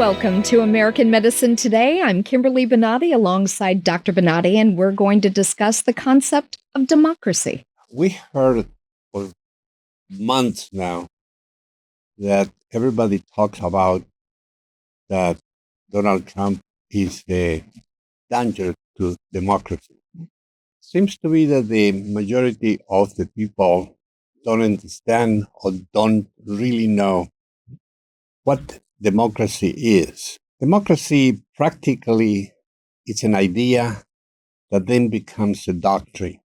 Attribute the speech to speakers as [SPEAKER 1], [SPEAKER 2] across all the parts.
[SPEAKER 1] Welcome to American Medicine Today. I'm Kimberly Bonati alongside Dr. Bonati, and we're going to discuss the concept of democracy.
[SPEAKER 2] We heard for months now that everybody talks about that Donald Trump is a danger to democracy. Seems to be that the majority of the people don't understand or don't really know what democracy is. Democracy practically is an idea that then becomes a doctrine.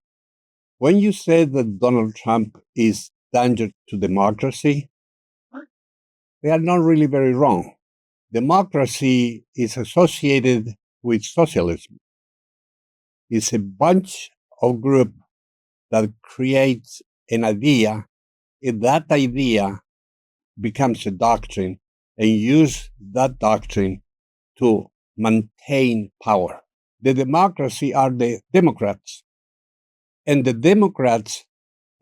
[SPEAKER 2] When you say that Donald Trump is danger to democracy, they are not really very wrong. Democracy is associated with socialism. It's a bunch of group that creates an idea, and that idea becomes a doctrine, and use that doctrine to maintain power. The democracy are the Democrats. And the Democrats,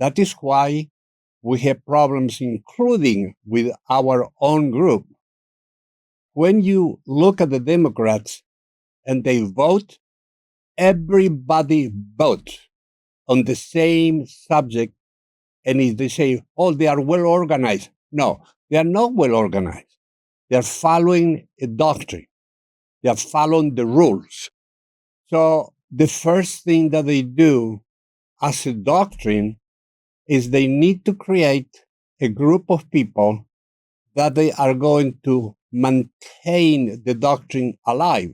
[SPEAKER 2] that is why we have problems, including with our own group. When you look at the Democrats and they vote, everybody votes on the same subject. And if they say, oh, they are well organized. No, they are not well organized. They are following a doctrine. They are following the rules. So the first thing that they do as a doctrine is they need to create a group of people that they are going to maintain the doctrine alive.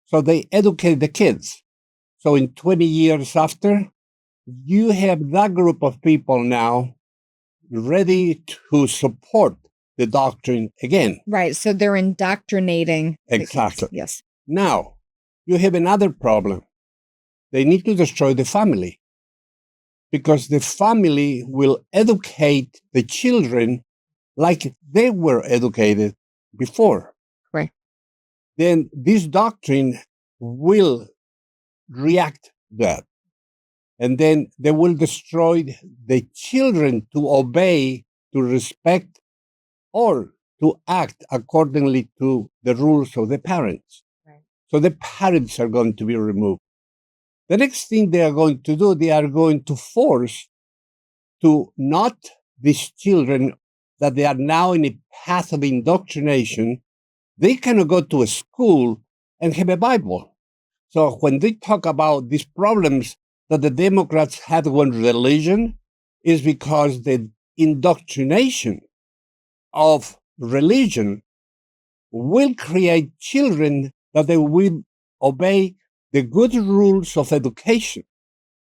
[SPEAKER 2] So they educate the kids. So in 20 years after, you have that group of people now ready to support the doctrine again.
[SPEAKER 1] Right, so they're indoctrinating.
[SPEAKER 2] Exactly.
[SPEAKER 1] Yes.
[SPEAKER 2] Now, you have another problem. They need to destroy the family, because the family will educate the children like they were educated before.
[SPEAKER 1] Right.
[SPEAKER 2] Then this doctrine will react that. And then they will destroy the children to obey, to respect, or to act accordingly to the rules of the parents. Right. So the parents are going to be removed. The next thing they are going to do, they are going to force to not these children that they are now in a path of indoctrination. They cannot go to a school and have a Bible. So when they talk about these problems that the Democrats had with religion, is because the indoctrination of religion will create children that they will obey the good rules of education.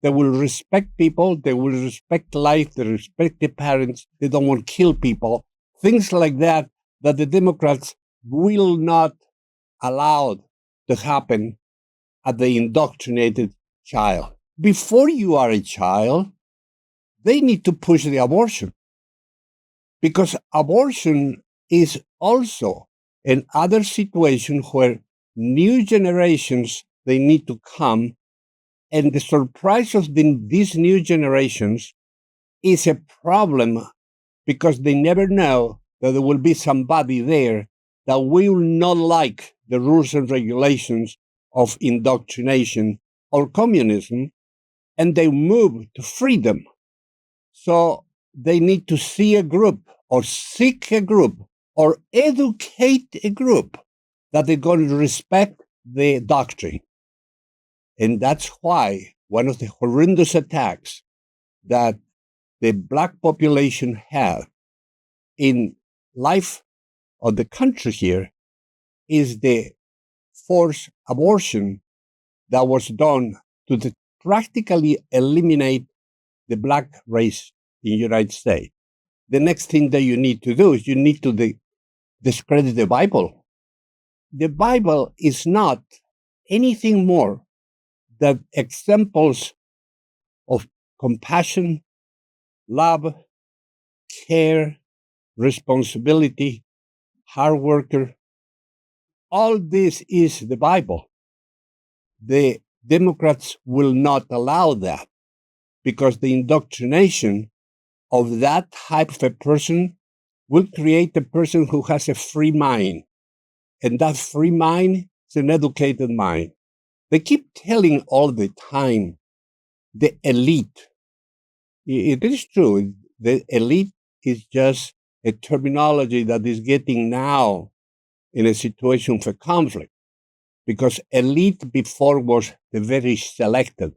[SPEAKER 2] They will respect people, they will respect life, they respect the parents, they don't want to kill people. Things like that the Democrats will not allow to happen at the indoctrinated child. Before you are a child, they need to push the abortion, because abortion is also another situation where new generations, they need to come, and the surprise of these new generations is a problem, because they never know that there will be somebody there that will not like the rules and regulations of indoctrination or communism, and they move to freedom. So they need to see a group or seek a group or educate a group that they're going to respect the doctrine. And that's why one of the horrendous attacks that the Black population had in life of the country here is the forced abortion that was done to practically eliminate the Black race in the United States. The next thing that you need to do is you need to discredit the Bible. The Bible is not anything more than examples of compassion, love, care, responsibility, hard worker. All this is the Bible. The Democrats will not allow that, because the indoctrination of that type of a person will create a person who has a free mind. And that free mind is an educated mind. They keep telling all the time the elite. It is true. The elite is just a terminology that is getting now in a situation for conflict, because elite before was the very selected.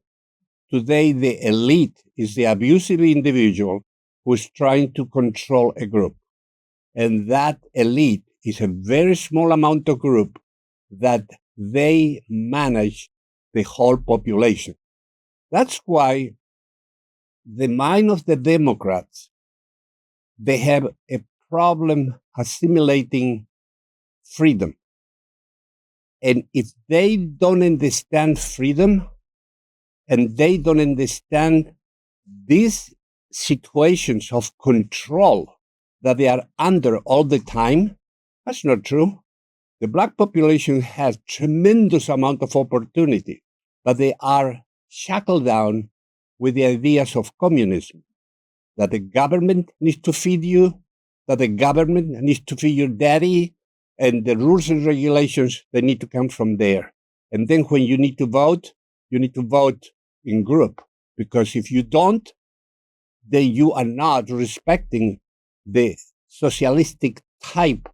[SPEAKER 2] Today, the elite is the abusive individual who is trying to control a group. And that elite is a very small amount of group that they manage the whole population. That's why the mind of the Democrats, they have a problem assimilating freedom. And if they don't understand freedom, and they don't understand these situations of control that they are under all the time, that's not true. The Black population has tremendous amount of opportunity, but they are shackled down with the ideas of communism, that the government needs to feed you, that the government needs to feed your daddy, and the rules and regulations, they need to come from there. And then when you need to vote in group, because if you don't, then you are not respecting the socialistic type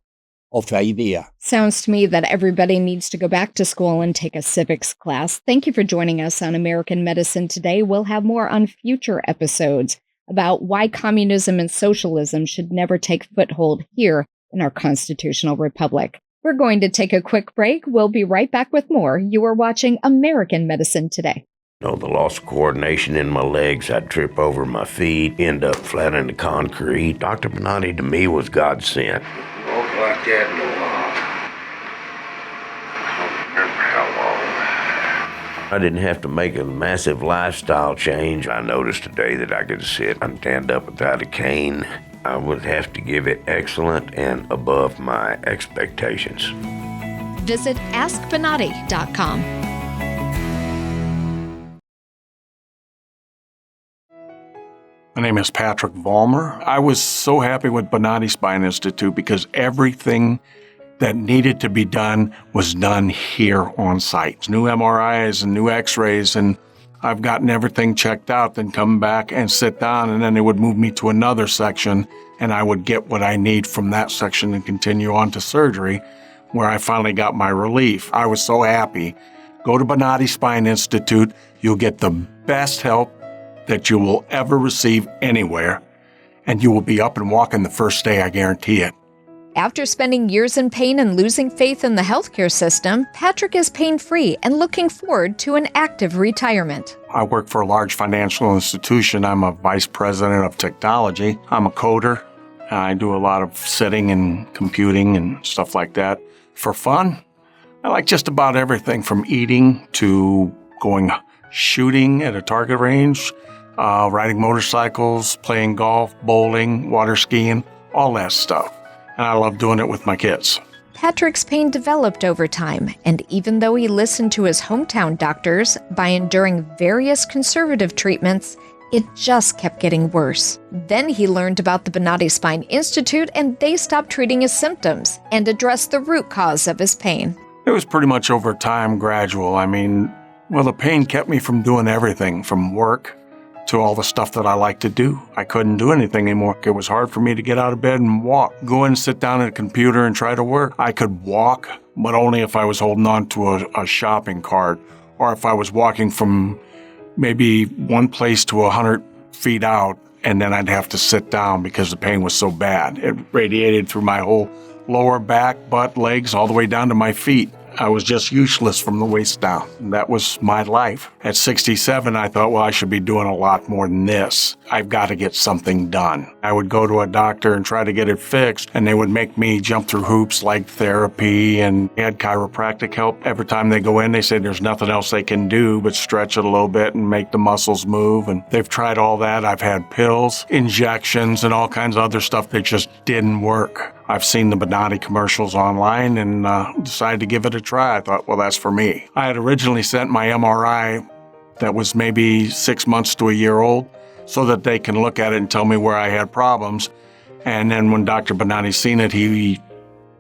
[SPEAKER 2] of idea.
[SPEAKER 1] Sounds to me that everybody needs to go back to school and take a civics class. Thank you for joining us on American Medicine today. We'll have more on future episodes about why communism and socialism should never take foothold here in our constitutional republic. We're going to take a quick break. We'll be right back with more. You are watching American Medicine Today.
[SPEAKER 3] The loss of coordination in my legs, I'd trip over my feet, end up flat in the concrete. Dr. Bonati to me was God sent. Walked like that in a while. I don't remember how long. I didn't have to make a massive lifestyle change. I noticed today that I could sit and stand up without a cane. I would have to give it excellent and above my expectations.
[SPEAKER 1] Visit AskBonati.com.
[SPEAKER 4] My name is Patrick Vollmer. I was so happy with Bonati Spine Institute because everything that needed to be done was done here on site. New MRIs and new x-rays, and I've gotten everything checked out, then come back and sit down, and then they would move me to another section, and I would get what I need from that section and continue on to surgery, where I finally got my relief. I was so happy. Go to Bonati Spine Institute. You'll get the best help that you will ever receive anywhere, and you will be up and walking the first day, I guarantee it.
[SPEAKER 1] After spending years in pain and losing faith in the healthcare system, Patrick is pain-free and looking forward to an active retirement.
[SPEAKER 4] I work for a large financial institution. I'm a vice president of technology. I'm a coder. I do a lot of sitting and computing and stuff like that. For fun, I like just about everything from eating to going shooting at a target range, riding motorcycles, playing golf, bowling, water skiing, all that stuff. And I love doing it with my kids.
[SPEAKER 1] Patrick's pain developed over time, and even though he listened to his hometown doctors by enduring various conservative treatments, it just kept getting worse. Then he learned about the Bonati Spine Institute, and they stopped treating his symptoms and addressed the root cause of his pain.
[SPEAKER 4] It was pretty much over time, gradual. The pain kept me from doing everything, from work to all the stuff that I like to do. I couldn't do anything anymore. It was hard for me to get out of bed and walk. Go in and sit down at a computer and try to work. I could walk, but only if I was holding on to a shopping cart, or if I was walking from maybe one place to 100 feet out, and then I'd have to sit down because the pain was so bad. It radiated through my whole lower back, butt, legs, all the way down to my feet. I was just useless from the waist down. And that was my life. At 67, I thought, I should be doing a lot more than this. I've got to get something done. I would go to a doctor and try to get it fixed, and they would make me jump through hoops like therapy and had chiropractic help. Every time they go in, they say there's nothing else they can do but stretch it a little bit and make the muscles move. And they've tried all that. I've had pills, injections, and all kinds of other stuff that just didn't work. I've seen the Bonati commercials online and decided to give it a try. I thought, that's for me. I had originally sent my MRI that was maybe 6 months to a year old so that they can look at it and tell me where I had problems. And then when Dr. Bonati seen it, he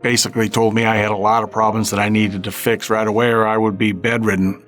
[SPEAKER 4] basically told me I had a lot of problems that I needed to fix right away or I would be bedridden.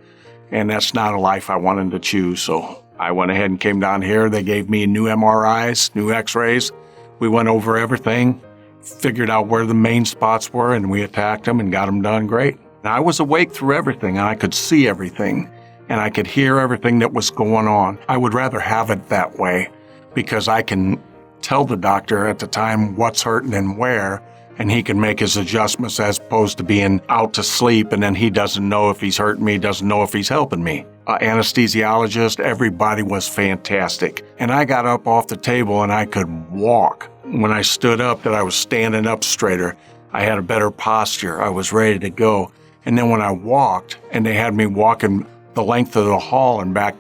[SPEAKER 4] And that's not a life I wanted to choose. So I went ahead and came down here. They gave me new MRIs, new x-rays. We went over everything, figured out where the main spots were, and we attacked them and got them done great. And I was awake through everything, and I could see everything, and I could hear everything that was going on. I would rather have it that way because I can tell the doctor at the time what's hurting and where, and he can make his adjustments as opposed to being out to sleep, and then he doesn't know if he's hurting me, doesn't know if he's helping me. Anesthesiologist, everybody was fantastic. And I got up off the table and I could walk. When I stood up, that I was standing up straighter. I had a better posture. I was ready to go. And then when I walked, and they had me walking the length of the hall and back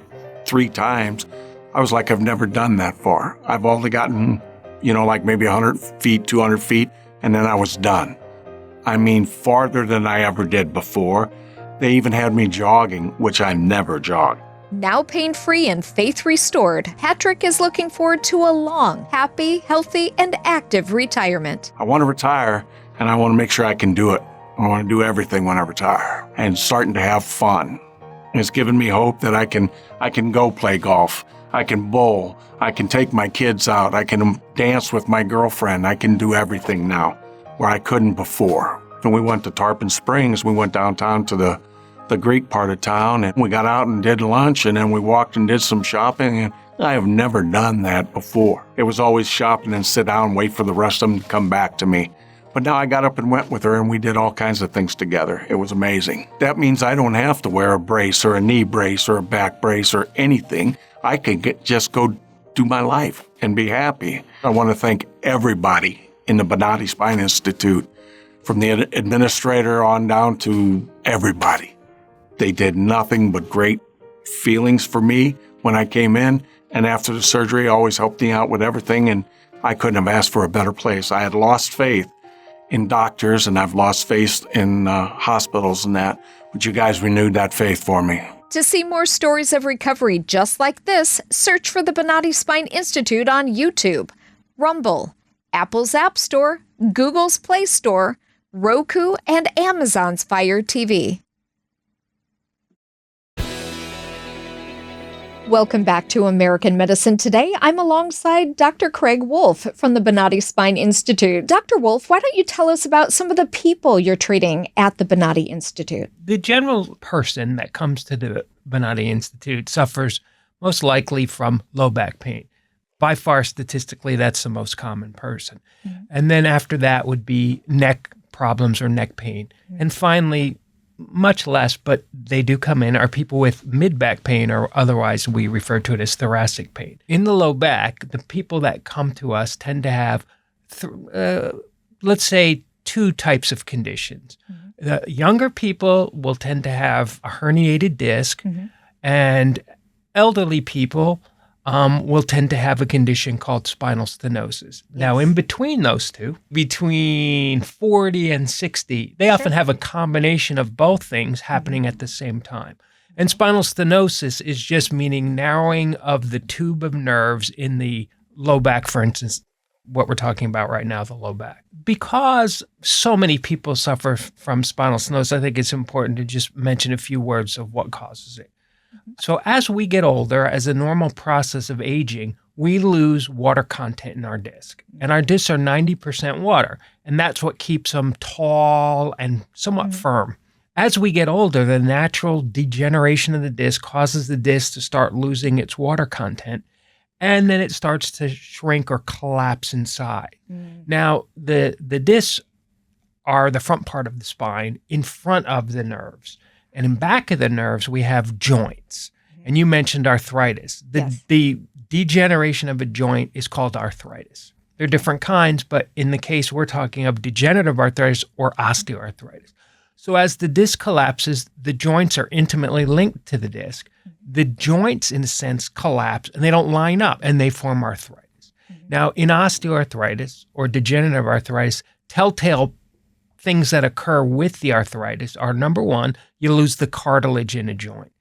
[SPEAKER 4] 3 times, I was like, I've never done that far. I've only gotten, like maybe 100 feet, 200 feet, and then I was done. I mean, farther than I ever did before. They even had me jogging, which I never jogged.
[SPEAKER 5] Now pain-free and faith restored, Patrick is looking forward to a long, happy, healthy, and active retirement.
[SPEAKER 4] I want to retire, and I want to make sure I can do it. I want to do everything when I retire, and starting to have fun. It's given me hope that I can go play golf. I can bowl. I can take my kids out. I can dance with my girlfriend. I can do everything now where I couldn't before. When we went to Tarpon Springs, we went downtown to the Greek part of town, and we got out and did lunch, and then we walked and did some shopping, and I have never done that before. It was always shopping and sit down and wait for the rest of them to come back to me. But now I got up and went with her, and we did all kinds of things together. It was amazing. That means I don't have to wear a brace or a knee brace or a back brace or anything. I can just go do my life and be happy. I want to thank everybody in the Bonati Spine Institute, from the administrator on down to everybody. They did nothing but great feelings for me when I came in, and after the surgery, always helped me out with everything, and I couldn't have asked for a better place. I had lost faith in doctors, and I've lost faith in hospitals and that, but you guys renewed that faith for me.
[SPEAKER 5] To see more stories of recovery just like this, search for the Bonati Spine Institute on YouTube, Rumble, Apple's App Store, Google's Play Store, Roku, and Amazon's Fire TV. Welcome back to American Medicine Today. I'm alongside Dr. Craig Wolff from the Bonati Spine Institute. Dr. Wolff, why don't you tell us about some of the people you're treating at the Bonati Institute?
[SPEAKER 6] The general person that comes to the Bonati Institute suffers most likely from low back pain. By far, statistically, that's the most common person. Mm-hmm. And then after that would be neck problems or neck pain. Mm-hmm. And finally, much less, but they do come in, are people with mid-back pain, or otherwise we refer to it as thoracic pain. In the low back, the people that come to us tend to have, let's say, 2 types of conditions. Mm-hmm. The younger people will tend to have a herniated disc, mm-hmm. and elderly people will tend to have a condition called spinal stenosis. Yes. Now, in between those two, between 40 and 60, they often have a combination of both things happening at the same time. And spinal stenosis is just meaning narrowing of the tube of nerves in the low back, for instance, what we're talking about right now, the low back. Because so many people suffer from spinal stenosis, I think it's important to just mention a few words of what causes it. So as we get older, as a normal process of aging, we lose water content in our disc. And our discs are 90% water, and that's what keeps them tall and somewhat firm. As we get older, the natural degeneration of the disc causes the disc to start losing its water content, and then it starts to shrink or collapse inside. Now, the discs are the front part of the spine in front of the nerves. And in back of the nerves, we have joints. And you mentioned arthritis. The degeneration of a joint is called arthritis. There are different kinds, but in the case we're talking of degenerative arthritis or osteoarthritis. So as the disc collapses, the joints are intimately linked to the disc. The joints, in a sense, collapse, and they don't line up, and they form arthritis. Now, in osteoarthritis or degenerative arthritis, telltale things that occur with the arthritis are, number one, you lose the cartilage in a joint.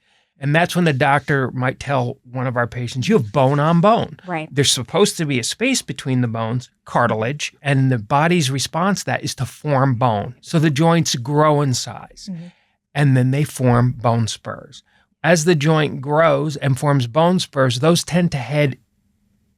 [SPEAKER 6] And that's when the doctor might tell one of our patients, you have bone on bone.
[SPEAKER 1] Right.
[SPEAKER 6] There's supposed to be a space between the bones, cartilage, and the body's response to that is to form bone. So the joints grow in size, and then they form bone spurs. As the joint grows and forms bone spurs, those tend to head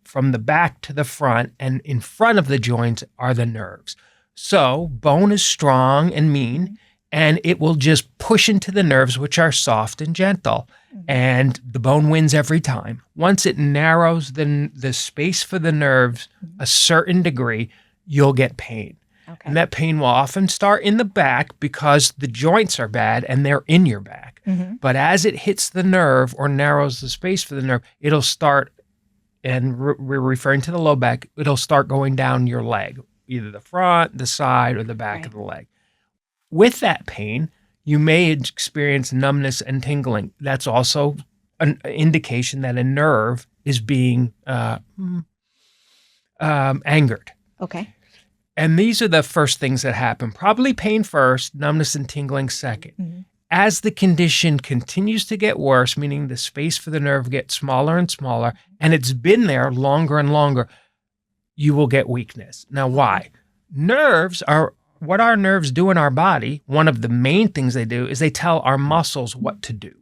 [SPEAKER 6] from the back to the front, and in front of the joints are the nerves. So bone is strong and mean, and it will just push into the nerves, which are soft and gentle. And the bone wins every time. Once it narrows the space for the nerves a certain degree, you'll get pain.
[SPEAKER 1] Okay.
[SPEAKER 6] And that pain will often start in the back because the joints are bad and they're in your back. But as it hits the nerve or narrows the space for the nerve, it'll start, and we're referring to the low back, it'll start going down your leg, either the front, the side, or the back of the leg. With that pain, you may experience numbness and tingling. That's also an indication that a nerve is being angered.
[SPEAKER 1] Okay.
[SPEAKER 6] And these are the first things that happen. Probably pain first, numbness and tingling second. As the condition continues to get worse, meaning the space for the nerve gets smaller and smaller, and it's been there longer and longer, you will get weakness. Now, why? Nerves are what our nerves do in our body. One of the main things they do is they tell our muscles what to do.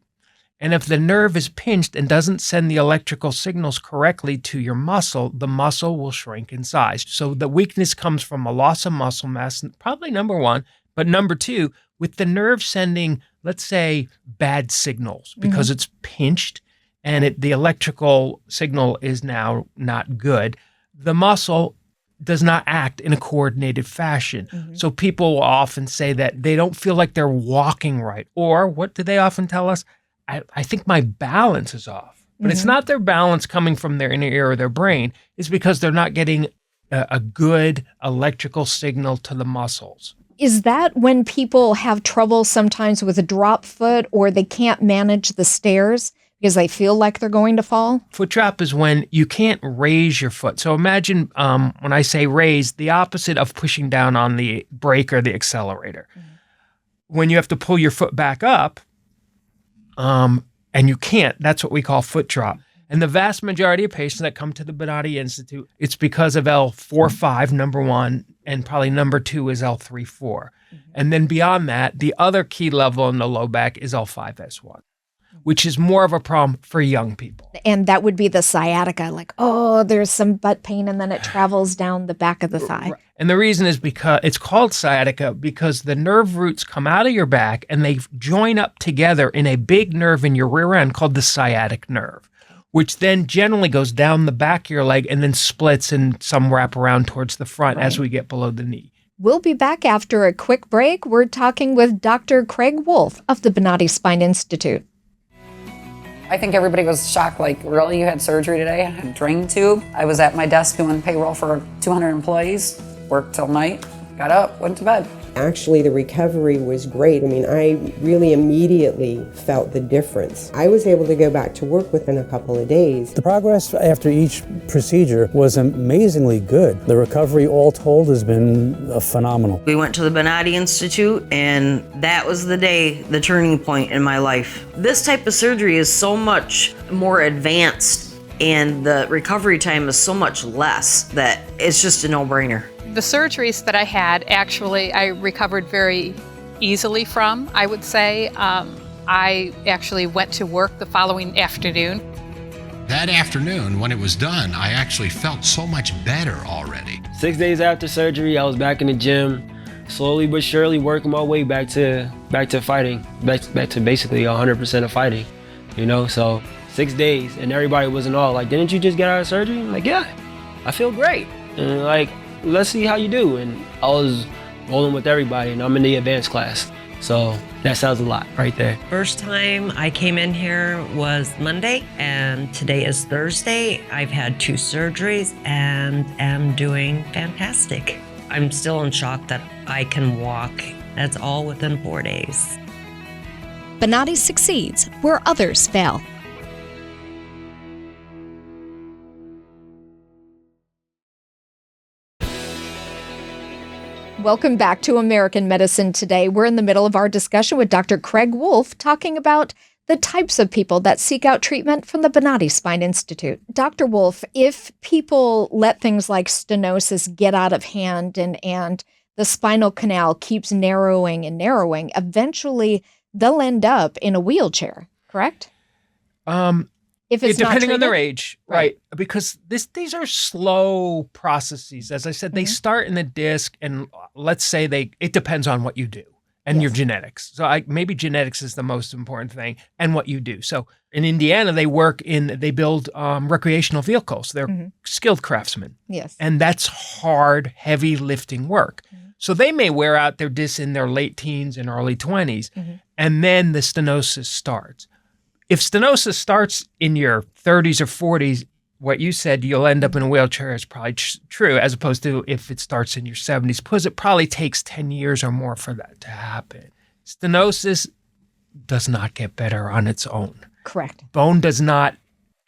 [SPEAKER 6] And if the nerve is pinched and doesn't send the electrical signals correctly to your muscle, the muscle will shrink in size. So the weakness comes from a loss of muscle mass, probably number one. But number two, with the nerve sending, let's say, bad signals because it's pinched and the electrical signal is now not good, the muscle does not act in a coordinated fashion. So people will often say that they don't feel like they're walking right. Or what do they often tell us? I think my balance is off. But it's not their balance coming from their inner ear or their brain. It's because they're not getting a good electrical signal to the muscles.
[SPEAKER 5] Is that when people have trouble sometimes with a drop foot, or they can't manage the stairs because they feel like they're going to fall?
[SPEAKER 6] Foot drop is when you can't raise your foot. So imagine when I say raise, the opposite of pushing down on the brake or the accelerator. When you have to pull your foot back up, and you can't, that's what we call foot drop. And the vast majority of patients that come to the Bonati Institute, it's because of L4-5, number one, and probably number two is L3-4. And then beyond that, the other key level in the low back is L5-S1, which is more of a problem for young people.
[SPEAKER 5] And that would be the sciatica, like, oh, there's some butt pain, and then it travels down the back of the thigh.
[SPEAKER 6] And the reason is because it's called sciatica because the nerve roots come out of your back and they join up together in a big nerve in your rear end called the sciatic nerve, which then generally goes down the back of your leg and then splits and some wrap around towards the front as we get below the knee.
[SPEAKER 5] We'll be back after a quick break. We're talking with Dr. Craig Wolff of the Bonati Spine Institute.
[SPEAKER 7] I think everybody was shocked, like, really, you had surgery today? I had a drain tube. I was at my desk doing payroll for 200 employees, worked till night, got up, went to bed.
[SPEAKER 8] Actually, the recovery was great. I mean, I really immediately felt the difference. I was able to go back to work within a couple of days.
[SPEAKER 9] The progress after each procedure was amazingly good. The recovery, all told, has been phenomenal.
[SPEAKER 10] We went to the Bonati Institute, and that was the turning point in my life. This type of surgery is so much more advanced, and the recovery time is so much less that it's just a no-brainer.
[SPEAKER 11] The surgeries that I had, actually, I recovered very easily from, I would say. I actually went to work the following afternoon.
[SPEAKER 12] That afternoon, when it was done, I actually felt so much better already.
[SPEAKER 13] 6 days after surgery, I was back in the gym, slowly but surely working my way back to fighting, back to basically 100% of fighting, you know? So 6 days, and everybody wasn't all like, didn't you just get out of surgery? I'm like, yeah, I feel great. And like, let's see how you do. And I was rolling with everybody, and I'm in the advanced class. So that sounds a lot right there.
[SPEAKER 10] First time I came in here was Monday, and today is Thursday. I've had 2 surgeries and am doing fantastic. I'm still in shock that I can walk. That's all within 4 days.
[SPEAKER 5] Bonati succeeds where others fail. Welcome back to American Medicine Today. We're in the middle of our discussion with Dr. Craig Wolff talking about the types of people that seek out treatment from the Bonati Spine Institute. Dr. Wolff, if people let things like stenosis get out of hand and the spinal canal keeps narrowing and narrowing, eventually they'll end up in a wheelchair, correct? If it's
[SPEAKER 6] depending
[SPEAKER 5] not
[SPEAKER 6] on their
[SPEAKER 5] treated?
[SPEAKER 6] age, right? Because these are slow processes. As I said, they start in the disc, and let's say it depends on what you do and your genetics. So maybe genetics is the most important thing, and what you do. So in Indiana, they build recreational vehicles. They're skilled craftsmen.
[SPEAKER 5] Yes.
[SPEAKER 6] And that's hard, heavy lifting work. So they may wear out their discs in their late teens and early 20s, and then the stenosis starts. If stenosis starts in your 30s or 40s, what you said, you'll end up in a wheelchair is probably true, as opposed to if it starts in your 70s, because it probably takes 10 years or more for that to happen. Stenosis does not get better on its own.
[SPEAKER 5] Correct.
[SPEAKER 6] Bone does not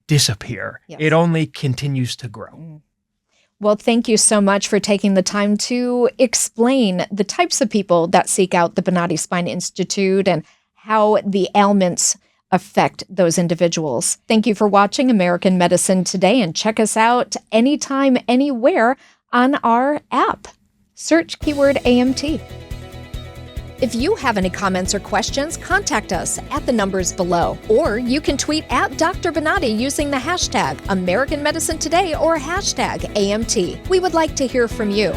[SPEAKER 6] disappear.
[SPEAKER 5] Yes.
[SPEAKER 6] It only continues to grow.
[SPEAKER 5] Well, thank you so much for taking the time to explain the types of people that seek out the Bonati Spine Institute and how the ailments affect those individuals. Thank you for watching American Medicine Today, and check us out anytime, anywhere on our app. Search keyword AMT. If you have any comments or questions, contact us at the numbers below. Or you can tweet at Dr. Bonati using the hashtag American Medicine Today or hashtag AMT. We would like to hear from you.